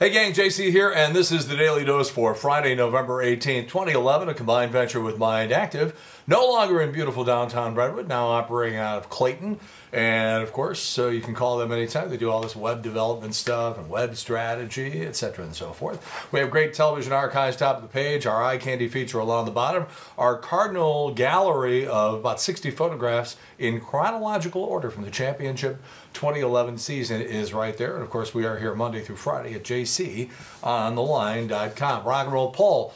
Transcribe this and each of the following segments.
Hey gang, JC here, and this is the Daily Dose for Friday, November 18th, 2011, a combined venture with Mind Active. No longer in beautiful downtown Brentwood, now operating out of Clayton. And of course, you can call them anytime. They do all this web development stuff and web strategy, etc. and so forth. We have great television archives top of the page, our eye candy feature along the bottom, our Cardinal gallery of about 60 photographs in chronological order from the championship 2011 season is right there. And of course, we are here Monday through Friday at jcontheline.com. Rock and roll poll.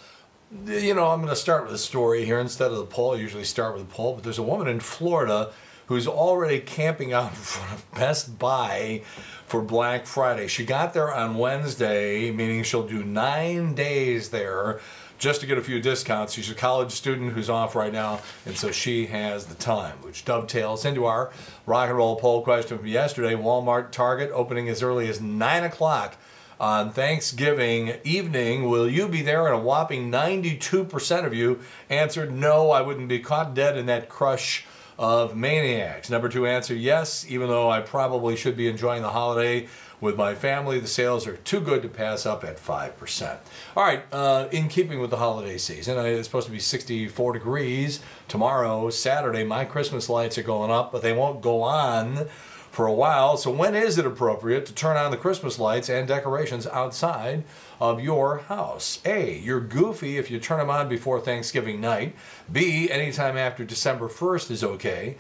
You know, I'm going to start with a story here instead of the poll. I usually start with a poll, but there's a woman in Florida who's already camping out in front of Best Buy for Black Friday. She got there on Wednesday, meaning she'll do 9 days there just to get a few discounts. She's a college student who's off right now, and so she has the time, which dovetails into our rock and roll poll question from yesterday. Walmart, Target opening as early as 9 o'clock on Thanksgiving evening. Will you be there? And a whopping 92% of you answered no, I wouldn't be caught dead in that crush of maniacs. Number 2 answer, yes, even though I probably should be enjoying the holiday with my family. The sales are too good to pass up at 5%. All right, in keeping with the holiday season, it's supposed to be 64 degrees tomorrow, Saturday. My Christmas lights are going up, but they won't go on for a while. So when is it appropriate to turn on the Christmas lights and decorations outside of your house? A, you're goofy if you turn them on before Thanksgiving night. B, anytime after December 1st is okay.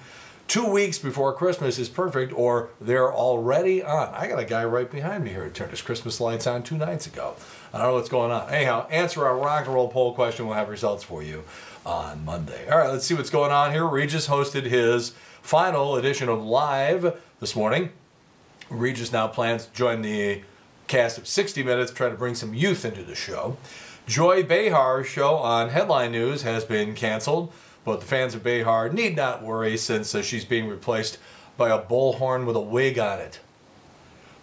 2 weeks before Christmas is perfect, or they're already on. I got a guy right behind me here who turned his Christmas lights on 2 nights ago. I don't know what's going on. Anyhow, answer our rock and roll poll question. We'll have results for you on Monday. All right, let's see what's going on here. Regis hosted his final edition of Live this morning. Regis now plans to join the cast of 60 Minutes, try to bring some youth into the show. Joy Behar's show on Headline News has been canceled, but the fans of Behar need not worry since she's being replaced by a bullhorn with a wig on it.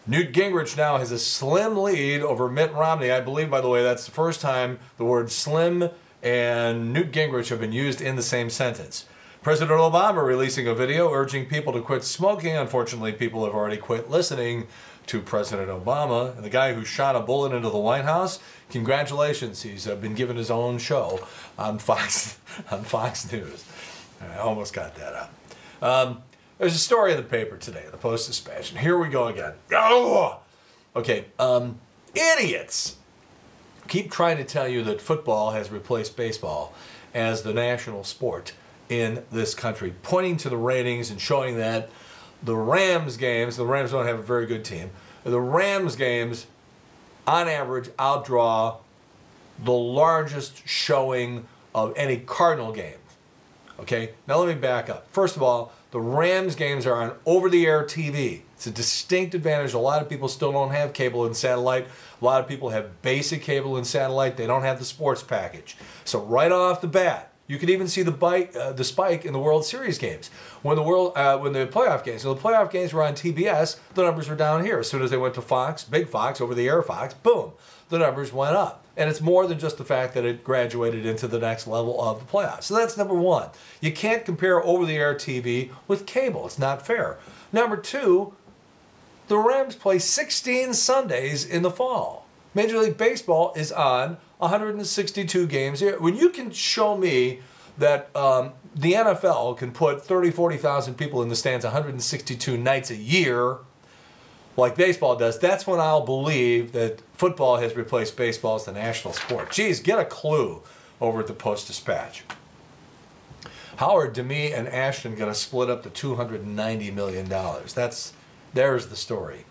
Newt Gingrich now has a slim lead over Mitt Romney. I believe, by the way, that's the first time the word slim and Newt Gingrich have been used in the same sentence. President Obama releasing a video urging people to quit smoking. Unfortunately, people have already quit listening to President Obama. And the guy who shot a bullet into the White House, congratulations, he's been given his own show on Fox News. I almost got that out. There's a story in the paper today, the Post-Dispatch, and here we go again. Oh! Okay, idiots keep trying to tell you that football has replaced baseball as the national sport in this country, pointing to the ratings and showing that the Rams games, the Rams don't have a very good team, the Rams games on average outdraw the largest showing of any Cardinal game. Okay, now let me back up. First of all, the Rams games are on over-the-air TV. It's a distinct advantage. A lot of people still don't have cable and satellite. A lot of people have basic cable and satellite. They don't have the sports package. So right off the bat, you could even see the spike in the World Series games. When the playoff games, so the playoff games were on TBS, the numbers were down here. As soon as they went to Fox, Big Fox, over-the-air Fox, boom, the numbers went up. And it's more than just the fact that it graduated into the next level of the playoffs. So that's number one. You can't compare over-the-air TV with cable. It's not fair. Number 2, the Rams play 16 Sundays in the fall. Major League Baseball is on 162 games a year. When you can show me that the NFL can put 30, 40,000 people in the stands 162 nights a year, like baseball does, that's when I'll believe that football has replaced baseball as the national sport. Geez, get a clue over at the Post-Dispatch. How are Demi and Ashton going to split up the $290 million? There's the story.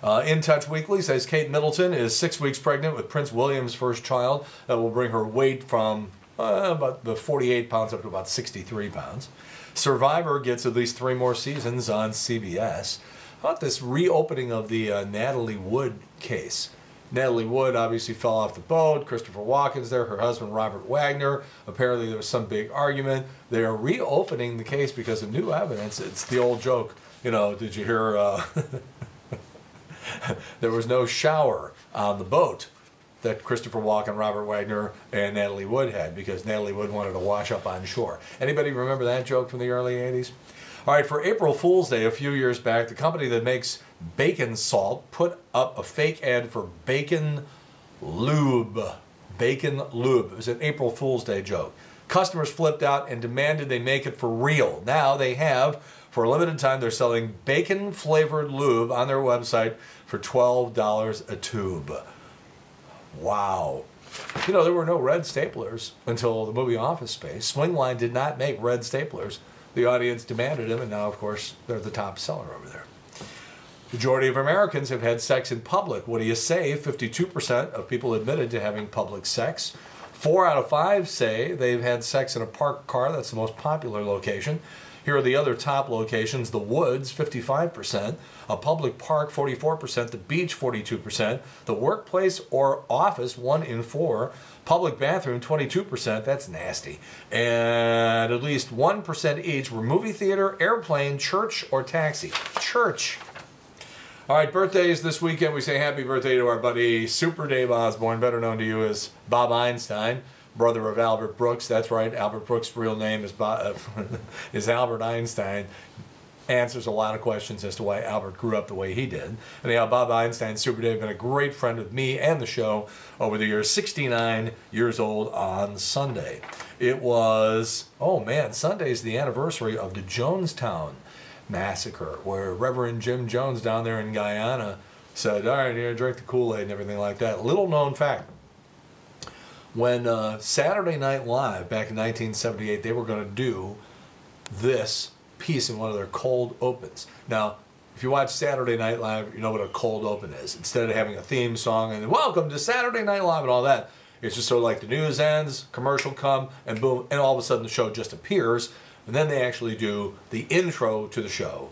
In Touch Weekly says Kate Middleton is 6 weeks pregnant with Prince William's first child. That will bring her weight from about the 48 pounds up to about 63 pounds. Survivor gets at least 3 more seasons on CBS. How about this reopening of the Natalie Wood case? Natalie Wood obviously fell off the boat. Christopher Walken's there, her husband Robert Wagner. Apparently there was some big argument. They are reopening the case because of new evidence. It's the old joke, you know, did you hear there was no shower on the boat that Christopher Walken, Robert Wagner, and Natalie Wood had because Natalie Wood wanted to wash up on shore. Anybody remember that joke from the early 80s? All right, for April Fool's Day a few years back, the company that makes bacon salt put up a fake ad for bacon lube. Bacon lube. It was an April Fool's Day joke. Customers flipped out and demanded they make it for real. Now they have, for a limited time, they're selling bacon-flavored lube on their website for $12 a tube. Wow. You know, there were no red staplers until the movie Office Space. Swingline did not make red staplers. The audience demanded them, and now, of course, they're the top seller over there. Majority of Americans have had sex in public. What do you say? 52% of people admitted to having public sex. 4 out of 5 say they've had sex in a parked car. That's the most popular location. Here are the other top locations. The woods, 55%. A public park, 44%. The beach, 42%. The workplace or office, 1 in 4. Public bathroom, 22%. That's nasty. And at least 1% each were movie theater, airplane, church, or taxi. Church. All right, birthdays this weekend. We say happy birthday to our buddy Super Dave Osborne, better known to you as Bob Einstein, brother of Albert Brooks. That's right, Albert Brooks' real name is is Albert Einstein. Answers a lot of questions as to why Albert grew up the way he did. Anyhow, Bob Einstein, Super Dave, been a great friend of me and the show over the years. 69 years old on Sunday. It was, oh man, Sunday's the anniversary of the Jonestown Massacre, where Reverend Jim Jones down there in Guyana said, all right, here, drink the Kool-Aid and everything like that. Little known fact, when Saturday Night Live back in 1978, they were going to do this piece in one of their cold opens. Now, if you watch Saturday Night Live, you know what a cold open is. Instead of having a theme song and welcome to Saturday Night Live and all that, it's just sort of like the news ends, commercial come, and boom, and all of a sudden the show just appears. And then they actually do the intro to the show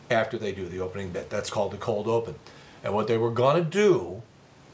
after they do the opening bit. That's called the cold open. And what they were going to do,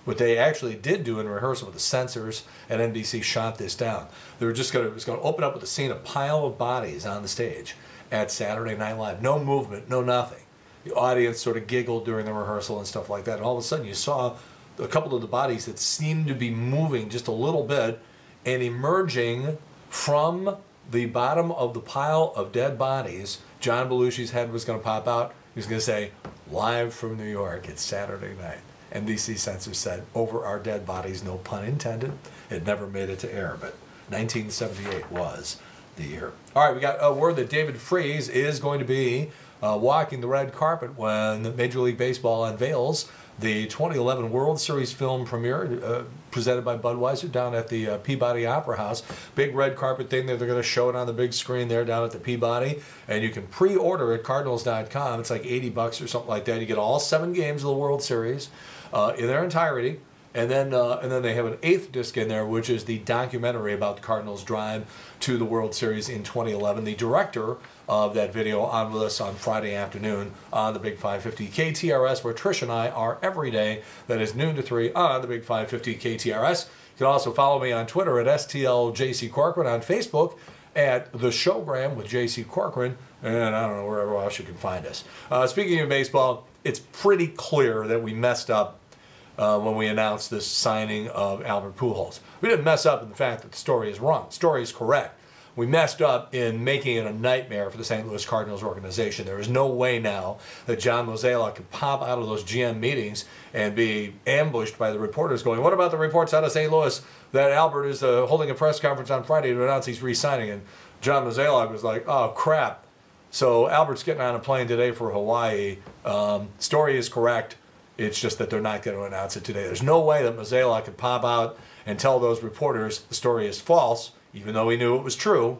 what they actually did do in rehearsal with the censors and NBC shot this down. They were just going to, it was going to open up with a scene, a pile of bodies on the stage at Saturday Night Live. No movement, no nothing. The audience sort of giggled during the rehearsal and stuff like that. And all of a sudden you saw a couple of the bodies that seemed to be moving just a little bit and emerging from the bottom of the pile of dead bodies. John Belushi's head was going to pop out. He was going to say, live from New York, it's Saturday night. NBC censors said, over our dead bodies, no pun intended. It never made it to air, but 1978 was the year. All right, we got a word that David Freese is going to be walking the red carpet when Major League Baseball unveils the 2011 World Series film premiere presented by Budweiser down at the Peabody Opera House. Big red carpet thing that they're going to show it on the big screen there down at the Peabody. And you can pre-order at Cardinals.com. It's like $80 or something like that. You get all 7 games of the World Series in their entirety. And then they have an 8th disc in there, which is the documentary about the Cardinals' drive to the World Series in 2011. The director of that video on with us on Friday afternoon on the Big 550 KTRS, where Trish and I are every day. That is noon to 3 on the Big 550 KTRS. You can also follow me on Twitter at STLJC Corcoran, on Facebook at The Showgram with JC Corcoran, and I don't know, wherever else you can find us. Speaking of baseball, it's pretty clear that we messed up when we announced this signing of Albert Pujols. We didn't mess up in the fact that the story is wrong. The story is correct. We messed up in making it a nightmare for the St. Louis Cardinals organization. There is no way now that John Mozeliak could pop out of those GM meetings and be ambushed by the reporters going, what about the reports out of St. Louis that Albert is holding a press conference on Friday to announce he's re-signing? And John Mozeliak was like, oh, crap. So Albert's getting on a plane today for Hawaii. Story is correct. It's just that they're not going to announce it today. There's no way that Mozeliak could pop out and tell those reporters the story is false, even though he knew it was true,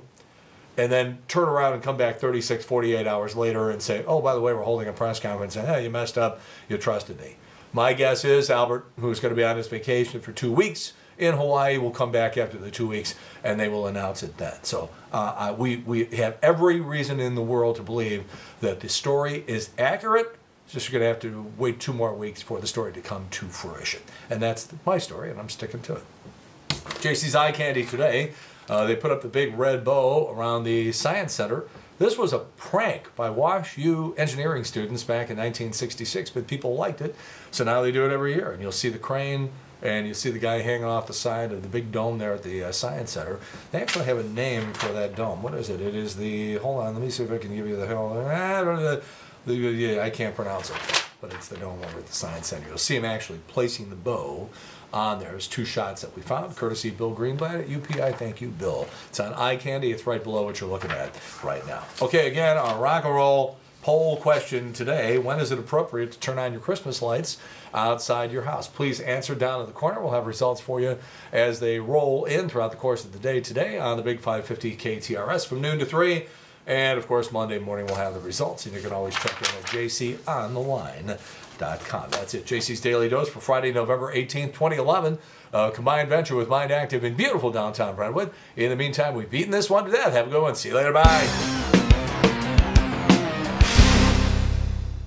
and then turn around and come back 36, 48 hours later and say, oh, by the way, we're holding a press conference, and hey, you messed up, you trusted me. My guess is Albert, who's going to be on his vacation for 2 weeks in Hawaii, will come back after the 2 weeks, and they will announce it then. So we have every reason in the world to believe that the story is accurate. It's just you're going to have to wait 2 more weeks for the story to come to fruition. And that's my story, and I'm sticking to it. JC's Eye Candy today. They put up the big red bow around the Science Center. This was a prank by Wash U engineering students back in 1966, but people liked it, so now they do it every year. And you'll see the crane and you see the guy hanging off the side of the big dome there at the Science Center. They actually have a name for that dome. What is it? It is the, hold on, let me see if I can give you the hell, yeah, I can't pronounce it, but it's the dome over at the Science Center. You'll see him actually placing the bow on there. There's 2 shots that we found, courtesy Bill Greenblatt at UPI. Thank you, Bill. It's on eye candy. It's right below what you're looking at right now. Okay, again, our rock and roll poll question today: when is it appropriate to turn on your Christmas lights outside your house? Please answer down in the corner. We'll have results for you as they roll in throughout the course of the day today on the Big 550 KTRS from noon to 3. And, of course, Monday morning we'll have the results, and you can always check in at jcontheline.com. That's it. JC's Daily Dose for Friday, November 18th, 2011. Combined venture with Mind Active in beautiful downtown Brentwood. In the meantime, we've beaten this one to death. Have a good one. See you later. Bye.